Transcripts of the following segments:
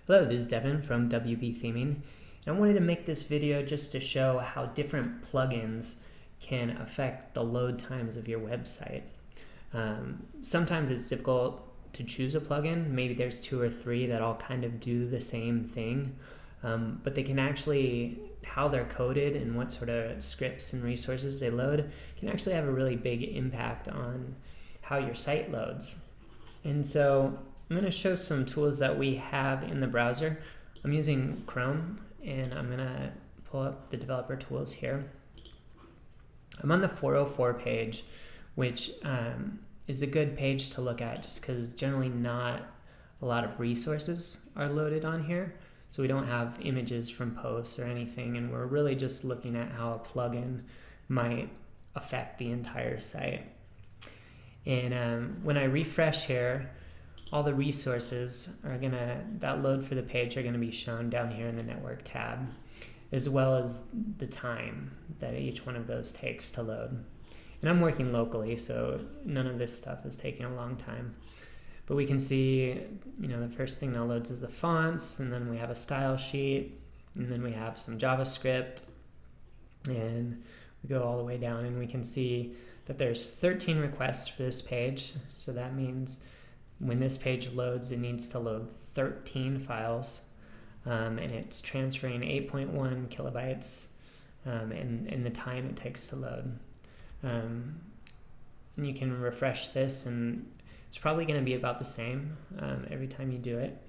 Hello, this is Devin from WP Theming, and I wanted to make this video just to show how different plugins can affect the load times of your website. Sometimes it's difficult to choose a plugin. Maybe there's 2 or 3 that all kind of do the same thing, but they can actually, how they're coded and what sort of scripts and resources they load can actually have a really big impact on how your site loads. And so I'm going to show some tools that we have in the browser. I'm using Chrome, and I'm going to pull up the developer tools here. I'm on the 404 page, which is a good page to look at just because generally not a lot of resources are loaded on here. So we don't have images from posts or anything, and we're really just looking at how a plugin might affect the entire site. And when I refresh here, all the resources are that load for the page are gonna be shown down here in the network tab, as well as the time that each one of those takes to load. And I'm working locally, so none of this stuff is taking a long time. But we can see, the first thing that loads is the fonts, and then we have a style sheet, and then we have some JavaScript, and we go all the way down, and we can see that there's 13 requests for this page. So that means when this page loads, it needs to load 13 files, and it's transferring 8.1 kilobytes in the time it takes to load. And you can refresh this, and it's probably going to be about the same every time you do it.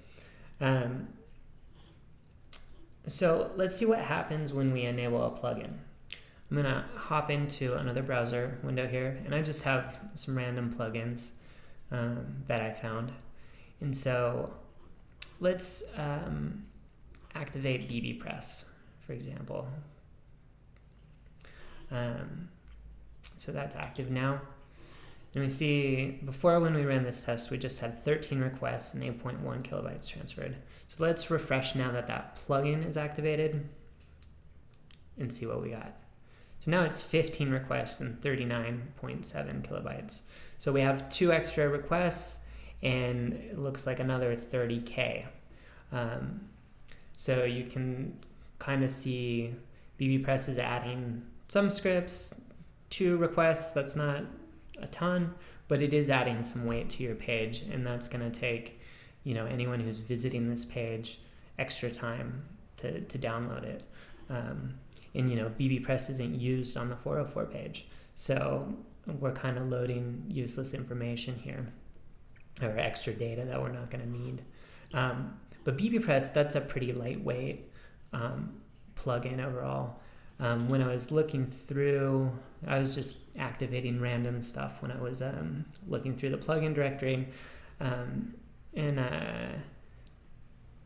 So let's see what happens when we enable a plugin. I'm going to hop into another browser window here, and I just have some random plugins that I found. And so let's activate bbPress, for example. So that's active now. And we see before, when we ran this test, we just had 13 requests and 8.1 kilobytes transferred. So let's refresh now that that plugin is activated and see what we got. So now it's 15 requests and 39.7 kilobytes. So we have 2 extra requests, and it looks like another 30K. So you can kind of see bbPress is adding some scripts, 2 requests. That's not a ton, but it is adding some weight to your page, and that's going to take, anyone who's visiting this page extra time to download it. And bbPress isn't used on the 404 page, so we're kind of loading useless information here, or extra data that we're not going to need. But bbPress, that's a pretty lightweight plugin overall. When I was looking through, I was just activating random stuff when I was looking through the plugin directory, and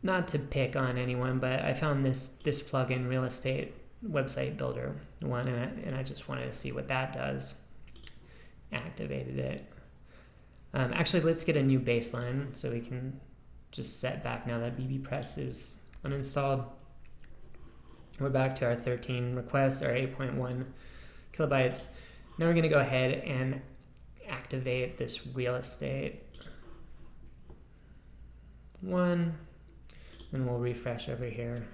not to pick on anyone, but I found this plugin, Real Estate Website Builder one, and I just wanted to see what that does. Activated it. Actually, let's get a new baseline so we can just set back now that bbPress is uninstalled. We're back to our 13 requests, our 8.1 kilobytes. Now we're going to go ahead and activate this real estate one, and we'll refresh over here.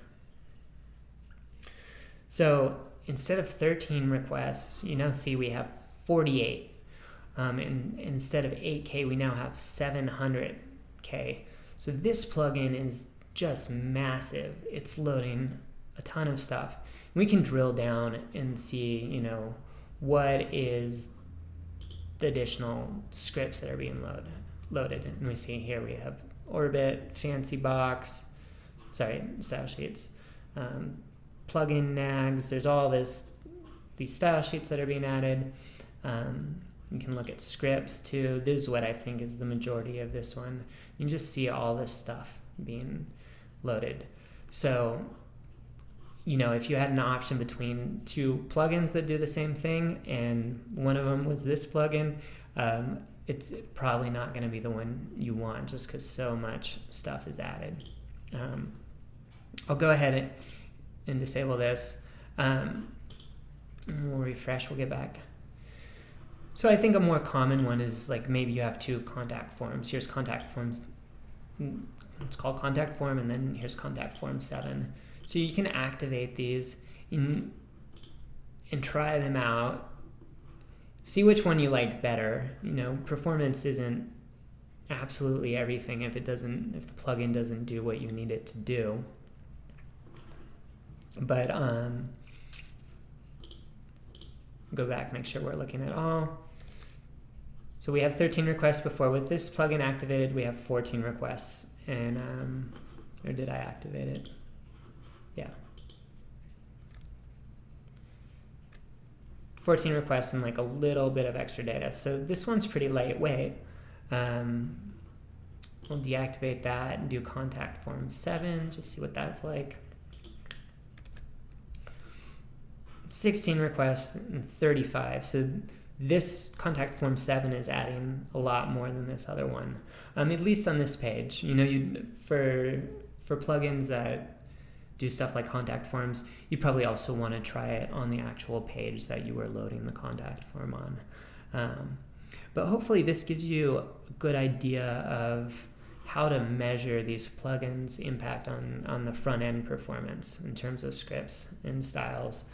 So instead of 13 requests, you now see we have 48. And instead of 8K, we now have 700K. So this plugin is just massive. It's loading a ton of stuff. We can drill down and see, what is the additional scripts that are being loaded. And we see here we have Orbit, FancyBox, style sheets, plugin nags. There's all these style sheets that are being added. You can look at scripts too. This is what I think is the majority of this one. You can just see all this stuff being loaded. So, if you had an option between 2 plugins that do the same thing, and one of them was this plugin, it's probably not going to be the one you want, just because so much stuff is added. I'll go ahead and disable this. We'll refresh, we'll get back. So I think a more common one is like maybe you have 2 contact forms. Here's contact forms It's called contact form, and then here's contact form 7. So you can activate these and try them out. See which one you like better. You know, performance isn't absolutely everything if the plugin doesn't do what you need it to do. But go back, make sure we're looking at all. So we have 13 requests before. With this plugin activated, we have 14 requests. And or did I activate it? Yeah. 14 requests and like a little bit of extra data. So this one's pretty lightweight. We'll deactivate that and do contact form 7, just see what that's like. 16 requests and 35. So this contact form 7 is adding a lot more than this other one, at least on this page. You know, for plugins that do stuff like contact forms, you probably also want to try it on the actual page that you were loading the contact form on. But hopefully this gives you a good idea of how to measure these plugins' impact on the front-end performance in terms of scripts and styles,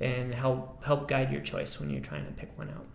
and help guide your choice when you're trying to pick one out.